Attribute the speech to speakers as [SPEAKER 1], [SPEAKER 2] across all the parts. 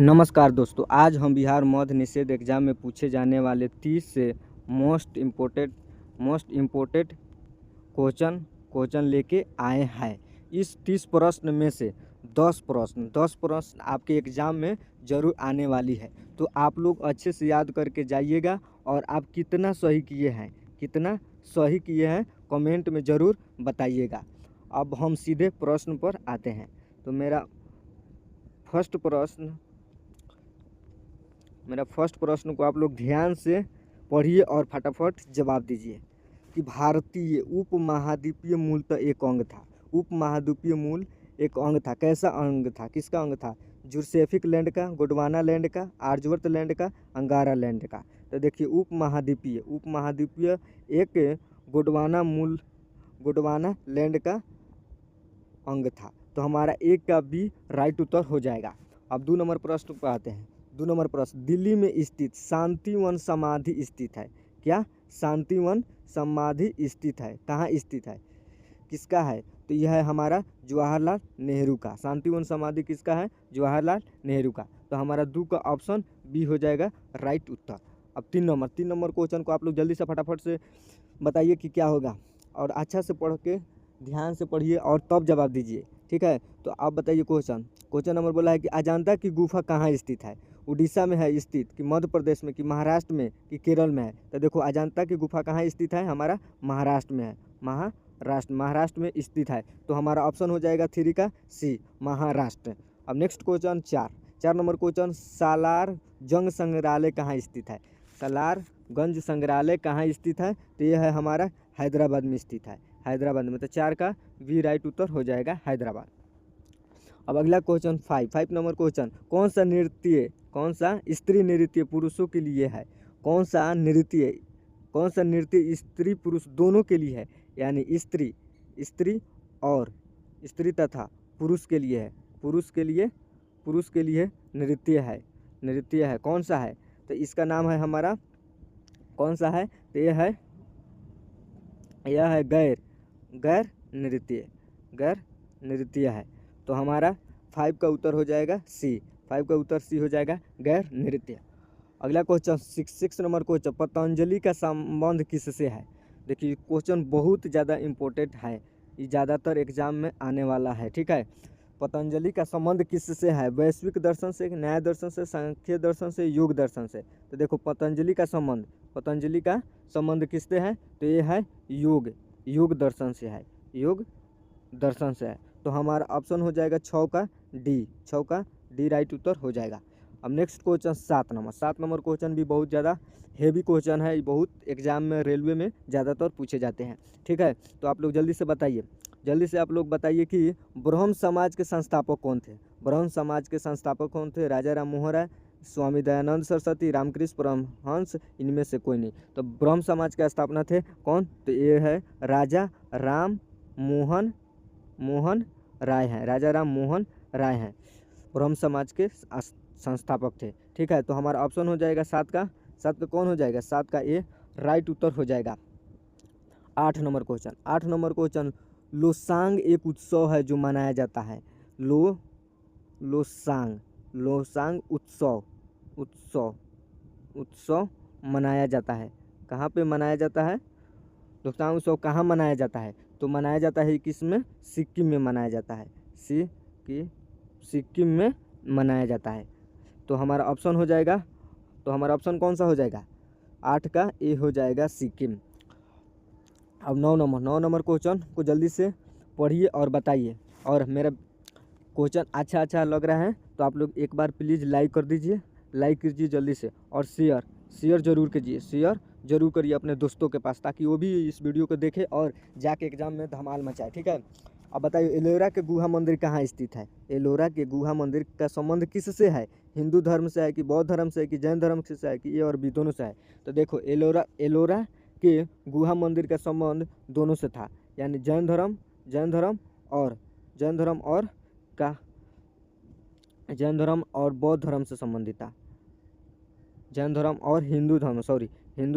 [SPEAKER 1] नमस्कार दोस्तों, आज हम बिहार मद्य निषेध एग्जाम में पूछे जाने वाले 30 से मोस्ट इम्पोर्टेंट क्वेश्चन लेके आए हैं। इस 30 प्रश्न में से 10 प्रश्न आपके एग्ज़ाम में ज़रूर आने वाली है। तो आप लोग अच्छे से याद करके जाइएगा और आप कितना सही किए हैं कमेंट में ज़रूर बताइएगा। अब हम सीधे प्रश्न पर आते हैं। तो मेरा फर्स्ट प्रश्न को आप लोग ध्यान से पढ़िए और फटाफट जवाब दीजिए कि भारतीय उपमहाद्वीपीय मूलतः एक अंग था। उपमहाद्वीपीय मूल एक अंग था। कैसा अंग था? किसका अंग था? जूरसेफिक लैंड का, गोंडवाना लैंड का, आर्यवर्त लैंड का, अंगारा लैंड का। तो देखिए उपमहाद्वीपीय एक गोंडवाना लैंड का अंग था। तो हमारा एक का बी राइट उत्तर हो जाएगा। अब 2 नंबर प्रश्न पर आते हैं। 2 नंबर प्रश्न, दिल्ली में स्थित शांतिवन समाधि स्थित है। क्या? शांतिवन समाधि स्थित है। कहाँ स्थित है? किसका है? तो यह है हमारा जवाहरलाल नेहरू का। शांतिवन समाधि किसका है? जवाहरलाल नेहरू का। तो हमारा 2 का ऑप्शन बी हो जाएगा राइट उत्तर। अब 3 नंबर क्वेश्चन को आप लोग जल्दी से फटाफट से बताइए कि क्या होगा, और अच्छा से पढ़ के ध्यान से पढ़िए और तब जवाब दीजिए, ठीक है। तो आप बताइए क्वेश्चन नंबर बोला है कि अजंता की गुफा कहाँ स्थित है? उड़ीसा में है स्थित, कि मध्य प्रदेश में, कि महाराष्ट्र में, कि केरल में है? तो देखो अजंता की गुफा कहाँ स्थित है? हमारा महाराष्ट्र में है। महाराष्ट्र में स्थित है। तो हमारा ऑप्शन हो जाएगा 3 का सी, महाराष्ट्र। अब नेक्स्ट क्वेश्चन 4 नंबर क्वेश्चन, सालार जंग संग्रहालय कहाँ स्थित है? सालारगंज संग्रहालय कहाँ स्थित है? तो यह है हमारा हैदराबाद में स्थित है। हैदराबाद में। तो 4 का बी राइट उत्तर हो जाएगा हैदराबाद। अब अगला क्वेश्चन 5 नंबर क्वेश्चन, कौन सा स्त्री नृत्य पुरुषों के लिए है? कौन सा नृत्य स्त्री पुरुष दोनों के लिए है? यानी स्त्री तथा पुरुष के लिए है। पुरुष के लिए नृत्य है। कौन सा है? तो इसका नाम है हमारा, कौन सा है? तो यह है गैर नृत्य है। तो हमारा 5 का उत्तर हो जाएगा सी। 5 का उत्तर सी हो जाएगा, गैर नृत्य। अगला क्वेश्चन 6 नंबर क्वेश्चन, पतंजलि का संबंध किससे है? देखिए क्वेश्चन बहुत ज़्यादा इम्पोर्टेंट है, ये ज़्यादातर एग्जाम में आने वाला है, ठीक है। पतंजलि का संबंध किससे है? वैश्विक दर्शन से, न्याय दर्शन से, सांख्य दर्शन से, योग दर्शन से। तो देखो पतंजलि का संबंध किससे है? तो ये है योग दर्शन से है। तो हमारा ऑप्शन हो जाएगा 6 का डी राइट उत्तर हो जाएगा। अब नेक्स्ट क्वेश्चन 7 नंबर क्वेश्चन भी बहुत ज़्यादा हेवी क्वेश्चन है। बहुत एग्जाम में, रेलवे में ज़्यादातर पूछे जाते हैं, ठीक है। तो आप लोग जल्दी से आप लोग बताइए कि ब्रह्म समाज के संस्थापक कौन थे? राजा राम मोहन राय, स्वामी दयानंद सरस्वती, रामकृष्ण परमहंस, इनमें से कोई नहीं। तो ब्रह्म समाज के स्थापना थे कौन? तो ये है राजा राम मोहन राय हैं। ब्रह्म समाज के संस्थापक थे, ठीक है। तो हमारा ऑप्शन हो जाएगा 7 का कौन हो जाएगा? 7 का ए राइट उत्तर हो जाएगा। 8 नंबर क्वेश्चन, लोसांग एक उत्सव है जो मनाया जाता है। लोसांग उत्सव मनाया जाता है। कहाँ पे मनाया जाता है? लोसांग उत्सव कहाँ मनाया जाता है? तो मनाया जाता है किस में? सिक्किम में मनाया जाता है। सिक्किम में मनाया जाता है। तो हमारा ऑप्शन हो जाएगा, तो हमारा ऑप्शन कौन सा हो जाएगा? 8 का ए हो जाएगा, सिक्किम। अब 9 नंबर क्वेश्चन को जल्दी से पढ़िए और बताइए। और मेरा क्वेश्चन अच्छा लग रहा है तो आप लोग एक बार प्लीज़ लाइक कीजिए जल्दी से, और शेयर जरूर करिए अपने दोस्तों के पास, ताकि वो भी इस वीडियो को देखे और जाके एग्जाम में धमाल मचाए, ठीक है। अब बताइए एलोरा के गुहा मंदिर कहाँ स्थित है? एलोरा के गुहा मंदिर का संबंध किससे है? हिंदू धर्म से है, कि बौद्ध धर्म से है, कि जैन धर्म से है, कि ये और भी दोनों से है? तो देखो एलोरा के गुहा मंदिर का संबंध दोनों से था, यानी जैन धर्म और बौद्ध धर्म से संबंधित था। जैन धर्म और हिंदू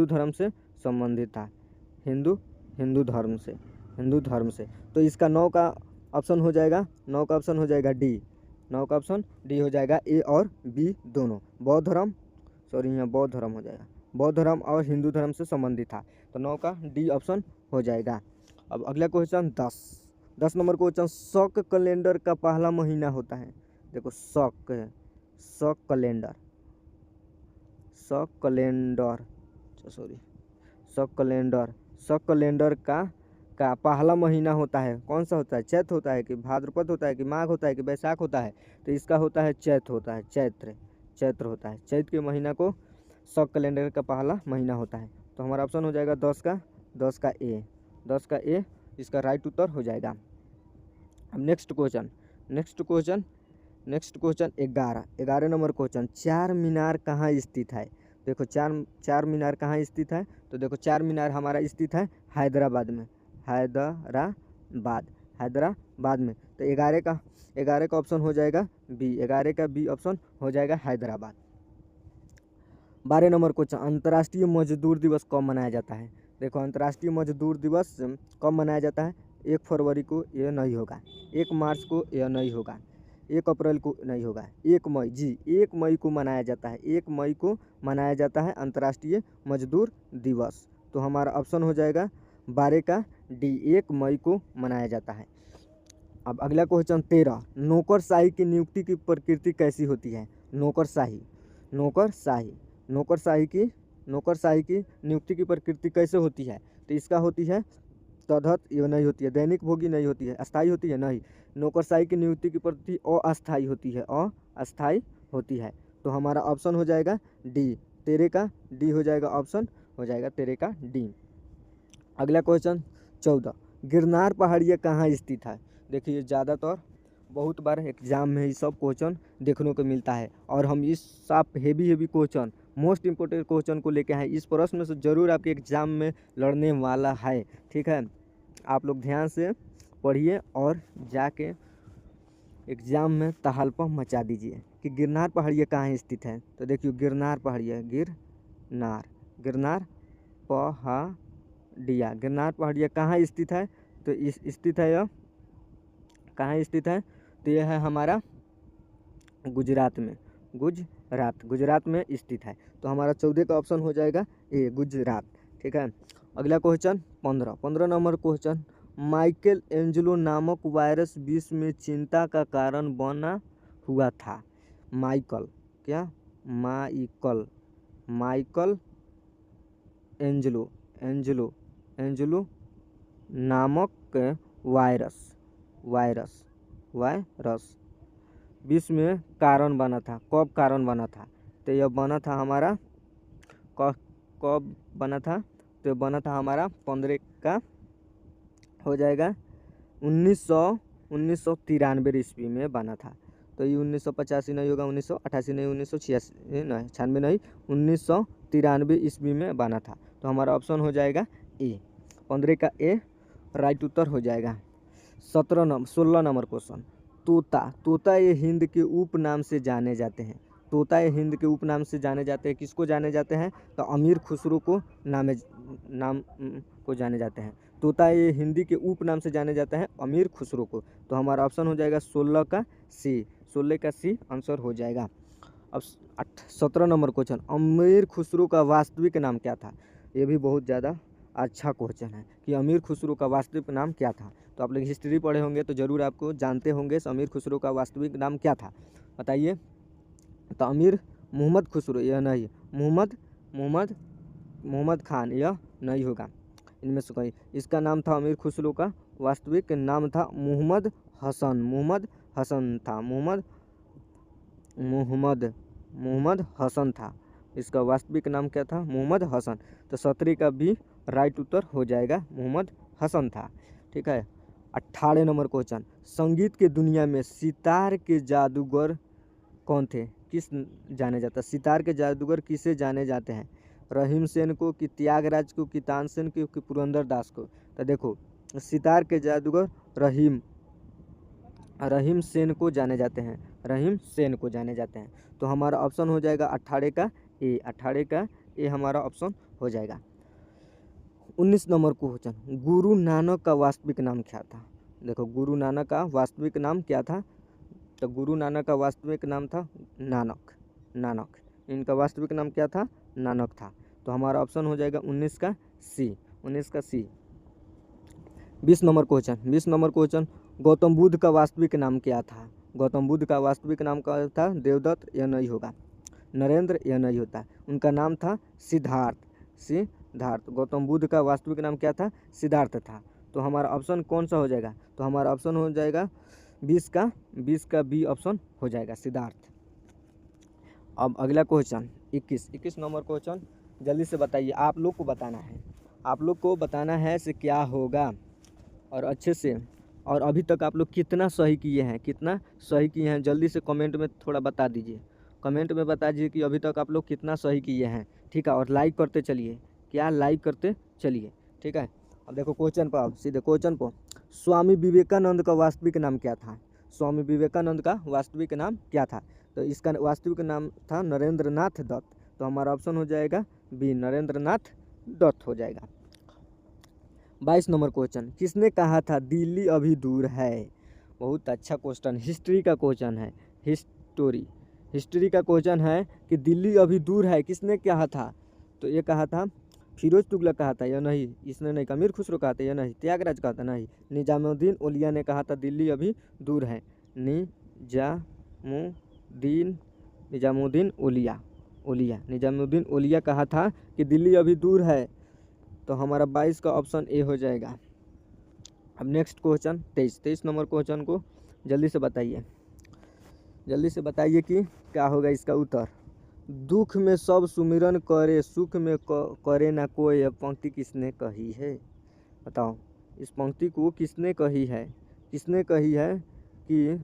[SPEAKER 1] धर्म से संबंधित था। हिंदू धर्म से। तो इसका 9 का ऑप्शन हो जाएगा डी। 9 का ऑप्शन डी हो जाएगा, ए और बी दोनों। बौद्ध धर्म, सॉरी यहाँ बौद्ध धर्म हो जाएगा, बौद्ध धर्म और हिंदू धर्म से संबंधित था, तो 9 का डी ऑप्शन हो जाएगा। अब अगला क्वेश्चन 10 नंबर क्वेश्चन, शक कैलेंडर का पहला महीना होता है। देखो शक है, शक कैलेंडर, शक कैलेंडर, सॉरी शक कैलेंडर, शक कैलेंडर का पहला महीना होता है, कौन सा होता है? चैत होता है कि भाद्रपद होता है कि माघ होता है कि बैसाख होता है? तो इसका होता है चैत होता है, चैत्र होता है। चैत के महीना को शक कैलेंडर का पहला महीना होता है। तो हमारा ऑप्शन हो जाएगा 10 का ए, 10 का ए इसका राइट उत्तर हो जाएगा। अब नेक्स्ट क्वेश्चन 11 नंबर क्वेश्चन, चार मीनार कहाँ स्थित है? देखो चार मीनार कहाँ स्थित है? तो देखो चार मीनार हमारा स्थित है हैदराबाद में, हैदराबाद में। तो 11 का ऑप्शन हो जाएगा बी, 11 का बी ऑप्शन हो जाएगा हैदराबाद। 12 नंबर क्वेश्चन, अंतर्राष्ट्रीय मजदूर दिवस कब मनाया जाता है? देखो अंतर्राष्ट्रीय मजदूर दिवस कब मनाया जाता है? 1 फरवरी को यह नहीं होगा, 1 मार्च को यह नहीं होगा, 1 अप्रैल को नहीं होगा, 1 मई, जी 1 मई को मनाया जाता है, 1 मई को मनाया जाता है अंतर्राष्ट्रीय मजदूर दिवस। तो हमारा ऑप्शन हो जाएगा 12 का डी, 1 मई को मनाया जाता है। अब अगला क्वेश्चन 13, नौकरशाही की नियुक्ति की प्रकृति कैसी होती है? नौकरशाही की नियुक्ति की प्रकृति कैसे होती है? तो इसका होती है तदर्थ, ये नहीं होती है, दैनिक भोगी नहीं होती है, अस्थाई होती है नहीं, नौकरशाही की नियुक्ति की प्रकृति अस्थाई होती है, तो हमारा ऑप्शन हो जाएगा डी, 13 का डी हो जाएगा, ऑप्शन हो जाएगा 13 का डी। अगला क्वेश्चन 14, गिरनार पहाड़ियाँ कहाँ स्थित है? देखिए ज़्यादातर बहुत बार एग्जाम में ही सब क्वेश्चन देखने को मिलता है, और हम इस सब heavy question, most important question को लेके आए। इस प्रश्न से ज़रूर आपके एग्ज़ाम में लड़ने वाला है, ठीक है। आप लोग ध्यान से पढ़िए और जाके एग्ज़ाम में तहलका मचा दीजिए कि गिरनार पहाड़ियाँ कहाँ स्थित है। तो देखिए गिरनार पहाड़ियाँ, गिरनार पहाड़ियाँ कहाँ स्थित है? तो इस स्थित है, यह कहाँ स्थित है? तो यह है हमारा गुजरात में, गुजरात में स्थित है। तो हमारा 14 का ऑप्शन हो जाएगा ए, गुजरात, ठीक है। अगला question 15 number question, Michael Angelo नामक वायरस विश्व में चिंता का कारण बना हुआ था। माइकल एंजेलो नामक वायरस विश्व में कारण बना था, कब कारण बना था? तो यह बना था हमारा कब बना था? तो बना था हमारा 15 का हो जाएगा 1993 ईस्वी में बना था। तो ये 1985 नहीं होगा, 1988 नहीं, 1986 नहीं, 96 नहीं, 1993 ईस्वी में बना था। तो हमारा ऑप्शन हो जाएगा ए, 15 का ए राइट उत्तर हो जाएगा। 16 नंबर क्वेश्चन, तोता ये हिंद के उपनाम से जाने जाते हैं। तोता ये हिंद के उपनाम से जाने जाते हैं, किसको जाने जाते हैं? तो अमीर खुसरो को नाम को जाने जाते हैं। तोता ये हिंदी के उपनाम से जाने जाता है अमीर खुसरो को। तो हमारा ऑप्शन हो जाएगा 16 का सी, आंसर हो जाएगा। अब 17 नंबर क्वेश्चन, अमीर खुसरो का वास्तविक नाम क्या था? ये भी बहुत ज़्यादा अच्छा क्वेश्चन है कि अमीर खुसरो का वास्तविक नाम क्या था। तो आप लोग हिस्ट्री पढ़े होंगे तो ज़रूर आपको जानते होंगे अमीर खुसरो का वास्तविक नाम क्या था, बताइए। तो अमीर मोहम्मद खुसरो, यह नहीं, मोहम्मद खान, यह नहीं होगा, इनमें से कोई। इसका नाम था अमीर खुसरो का वास्तविक नाम था मोहम्मद हसन था। इसका वास्तविक नाम क्या था? मोहम्मद हसन। तो 17 का भी राइट उत्तर हो जाएगा, मोहम्मद हसन था, ठीक है। 18 नंबर क्वेश्चन, संगीत के दुनिया में सितार के जादूगर कौन थे? किस जाने जाता? सितार के जादूगर किसे जाने जाते हैं? रहीम सेन को, कि त्यागराज को, कि तानसेन को, कि पुरंदर दास को? तो देखो सितार के जादूगर रहीम सेन को जाने जाते हैं, तो हमारा ऑप्शन हो जाएगा 18 का ए हमारा ऑप्शन हो जाएगा। 19 नंबर क्वेश्चन, गुरु नानक का वास्तविक नाम क्या था? देखो गुरु नानक का वास्तविक नाम क्या था? तो गुरु नानक का वास्तविक नाम था नानक। इनका वास्तविक नाम क्या था? नानक था। तो हमारा ऑप्शन हो जाएगा 19 का सी। 20 नंबर क्वेश्चन, गौतम बुद्ध का वास्तविक नाम क्या था? गौतम बुद्ध का वास्तविक नाम क्या था? देवदत्त, यह नहीं होगा। नरेंद्र, यह नहीं होता। उनका नाम था सिद्धार्थ। गौतम बुद्ध का वास्तविक नाम क्या था? सिद्धार्थ था। तो हमारा ऑप्शन कौन सा हो जाएगा? तो हमारा ऑप्शन हो जाएगा 20 का बी ऑप्शन हो जाएगा, सिद्धार्थ। अब अगला क्वेश्चन 21 नंबर क्वेश्चन, जल्दी से बताइए। आप लोग को बताना है से क्या होगा और अच्छे से। और अभी तक आप लोग कितना सही किए हैं जल्दी से कमेंट में थोड़ा बता दीजिए। कमेंट में बता दीजिए कि अभी तक आप लोग कितना सही किए हैं, ठीक है। और लाइक करते चलिए, ठीक है। अब देखो क्वेश्चन पर, आप सीधे क्वेश्चन पर। स्वामी विवेकानंद का वास्तविक नाम क्या था? स्वामी विवेकानंद का वास्तविक नाम क्या था? तो इसका वास्तविक नाम था नरेंद्रनाथ दत्त। तो हमारा ऑप्शन हो जाएगा बी, नरेंद्रनाथ दत्त हो जाएगा। 22 नंबर क्वेश्चन, किसने कहा था दिल्ली अभी दूर है? बहुत अच्छा क्वेश्चन, हिस्ट्री का क्वेश्चन है। हिस्ट्री का क्वेश्चन है कि दिल्ली अभी दूर है, किसने कहा था? तो ये कहा था फिरोज तुगलक कहा था या नहीं? इसने नहीं कहा। मीर खुसरो कहा था या नहीं? त्यागराज कहा था? नहीं। निजामुद्दीन औलिया ने कहा था दिल्ली अभी दूर है। निजामुद्दीन औलिया कहा था कि दिल्ली अभी दूर है। तो हमारा 22 का ऑप्शन ए हो जाएगा। अब नेक्स्ट क्वेश्चन 23 नंबर क्वेश्चन को जल्दी से बताइए कि क्या होगा इसका उत्तर। दुख में सब सुमिरन करे, सुख में करे ना कोई। यह पंक्ति किसने कही है? बताओ, इस पंक्ति को किसने कही है? कि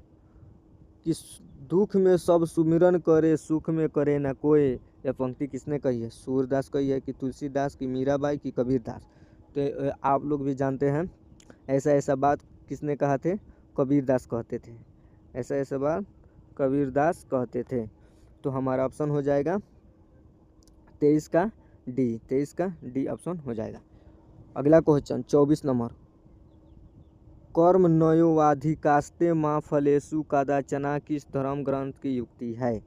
[SPEAKER 1] दुख में सब सुमिरन करे, सुख में करे ना कोई। यह पंक्ति किसने कही है? सूरदास कही है कि तुलसीदास की, मीराबाई की, कबीरदास? तो आप लोग भी जानते हैं ऐसा बात किसने कहा थे? कबीरदास कहते थे। ऐसा बात कबीरदास कहते थे। तो हमारा ऑप्शन हो जाएगा 23 का डी ऑप्शन हो जाएगा। अगला क्वेश्चन 24 नंबर, कर्म नयोवाधिकास्ते माँ फलेषु कदाचना किस धर्म ग्रंथ की युक्ति है?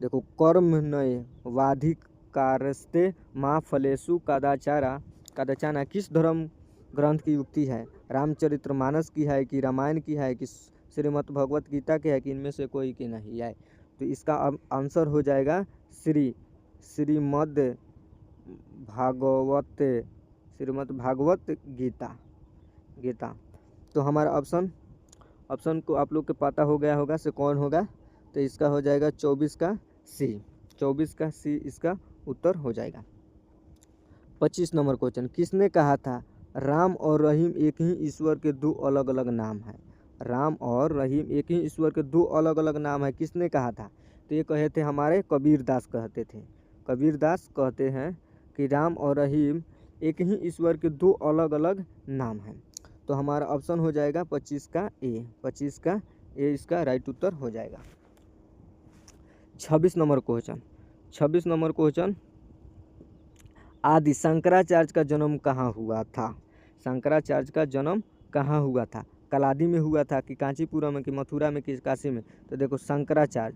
[SPEAKER 1] देखो, कर्म नयोवाधिकारस्ते माँ फलेषु कदाचना किस धर्म ग्रंथ की युक्ति है? रामचरितमानस की है कि रामायण की है कि श्रीमद् भगवत गीता की है कि इनमें से कोई की नहीं है? तो इसका आंसर हो जाएगा श्रीमद् भागवत गीता। तो हमारा ऑप्शन को आप लोग को पता हो गया होगा से कौन होगा। तो इसका हो जाएगा 24 का सी इसका उत्तर हो जाएगा। 25 नंबर क्वेश्चन, किसने कहा था राम और रहीम एक ही ईश्वर के दो अलग अलग नाम हैं? राम और रहीम एक ही ईश्वर के दो अलग अलग नाम है, किसने कहा था? तो ये कहे थे हमारे कबीरदास कहते थे। कबीरदास कहते हैं कि राम और रहीम एक ही ईश्वर के दो अलग अलग नाम हैं। तो हमारा ऑप्शन हो जाएगा 25 का ए इसका राइट उत्तर हो जाएगा। 26 नंबर क्वेश्चन, आदि शंकराचार्य का जन्म कहाँ हुआ था? शंकराचार्य का जन्म कहाँ हुआ था? कलादी में हुआ था कि कांचीपुरम में कि मथुरा में कि काशी में? तो देखो, शंकराचार्य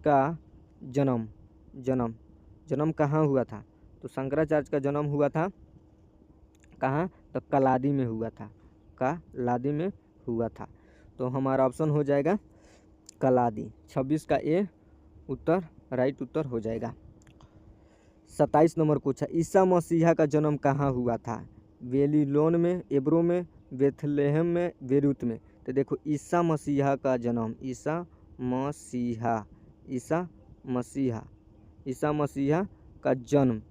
[SPEAKER 1] का जन्म कहाँ हुआ था? तो शंकराचार्य का जन्म हुआ था कहाँ? तो कलादी में हुआ था। तो हमारा ऑप्शन हो जाएगा कलादी। 26 का ए उत्तर राइट उत्तर हो जाएगा। 27 नंबर पूछा, ईसा मसीहा का जन्म कहाँ हुआ था? बेबीलोन में, एब्रो में, बेथलेहम में, बेरूत में? तो देखो, ईसा मसीहा का जन्म का जन्म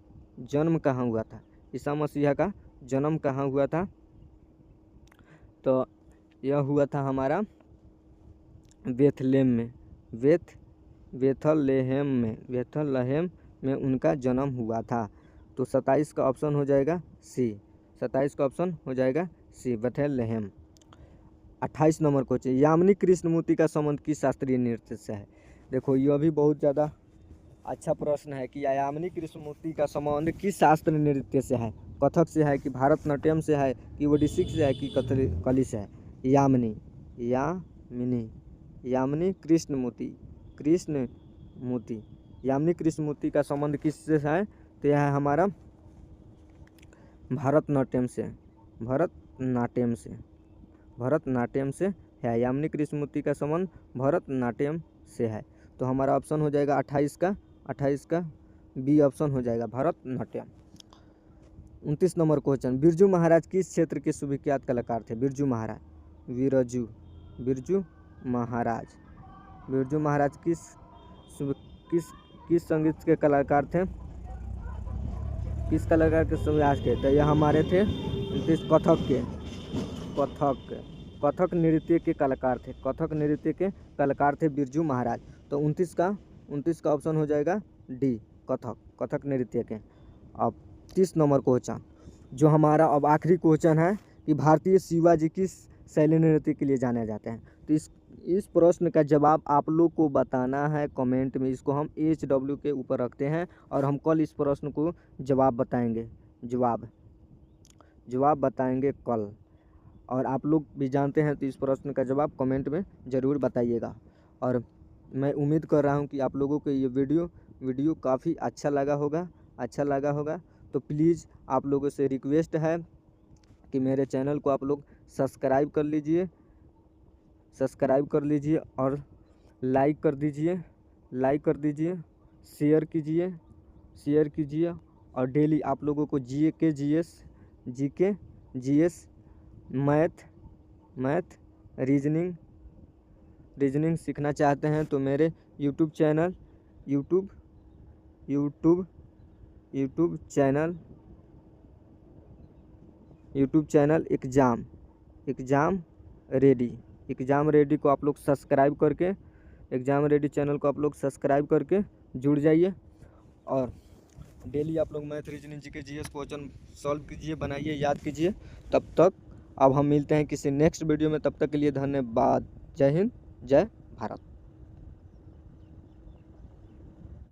[SPEAKER 1] कहाँ हुआ था? ईसा मसीहा का जन्म कहाँ हुआ था? तो यह हुआ था हमारा बेथलेहम में उनका जन्म हुआ था। तो 27 का ऑप्शन हो जाएगा C. Bethlehem. 28 number question, Yamini Krishnamurthy का संबंध किस शास्त्रीय नृत्य से है? देखो, यह भी बहुत ज़्यादा अच्छा प्रश्न है कि यामिनी कृष्णमूर्ति का संबंध किस शास्त्रीय नृत्य से है? कथक से है कि भारतनाट्यम से है कि ओडिसी से है कि कथकली से है? यामिनी, यामिनी, यामिनी कृष्णमूर्ति, कृष्णमूर्ति, यामिनी कृष्णमूर्ति का संबंध किससे है? तो यह है हमारा भरतनाट्यम से, भरतनाट्यम से, भरतनाट्यम से है। यामिनी कृष्णमूर्ति का संबंध भरतनाट्यम से है। तो हमारा ऑप्शन हो जाएगा 28 का बी ऑप्शन हो जाएगा, भरतनाट्यम। 29 नंबर क्वेश्चन, बिरजू महाराज किस क्षेत्र के सुविख्यात कलाकार थे? बिरजू महाराज, बिरजू महाराज, बिरजू महाराज किस संगीत के कलाकार थे? किस कलाकार के सुविख्यात थे? तो यह हमारे थे 29 कथक नृत्य के कलाकार थे, कथक नृत्य के कलाकार थे बिरजू महाराज। तो 29 का ऑप्शन हो जाएगा डी, कथक नृत्य के। अब 30 नंबर क्वेश्चन, जो हमारा अब आखिरी क्वेश्चन है कि भारतीय शिवाजी किस शैली नृत्य के लिए जाने जाते हैं? तो इस प्रश्न का जवाब आप लोग को बताना है कमेंट में। इसको हम HW के ऊपर रखते हैं और हम कल इस प्रश्न को जवाब बताएंगे, जवाब बताएंगे कल। और आप लोग भी जानते हैं तो इस प्रश्न का जवाब कमेंट में ज़रूर बताइएगा। और मैं उम्मीद कर रहा हूं कि आप लोगों को ये वीडियो काफ़ी अच्छा लगा होगा। तो प्लीज़ आप लोगों से रिक्वेस्ट है कि मेरे चैनल को आप लोग सब्सक्राइब कर लीजिए और लाइक कर दीजिए, शेयर कीजिए और डेली आप लोगों को जीके जीएस मैथ रीजनिंग सीखना चाहते हैं तो मेरे यूट्यूब चैनल एग्ज़ाम रेडी को आप लोग सब्सक्राइब करके, एग्ज़ाम रेडी चैनल को आप लोग सब्सक्राइब करके जुड़ जाइए। और डेली आप लोग math reasoning GK GS question solve कीजिए, बनाइए, याद कीजिए। तब तक अब हम मिलते हैं किसी नेक्स्ट वीडियो में, तब तक के लिए धन्यवाद। जय हिंद, जय भारत।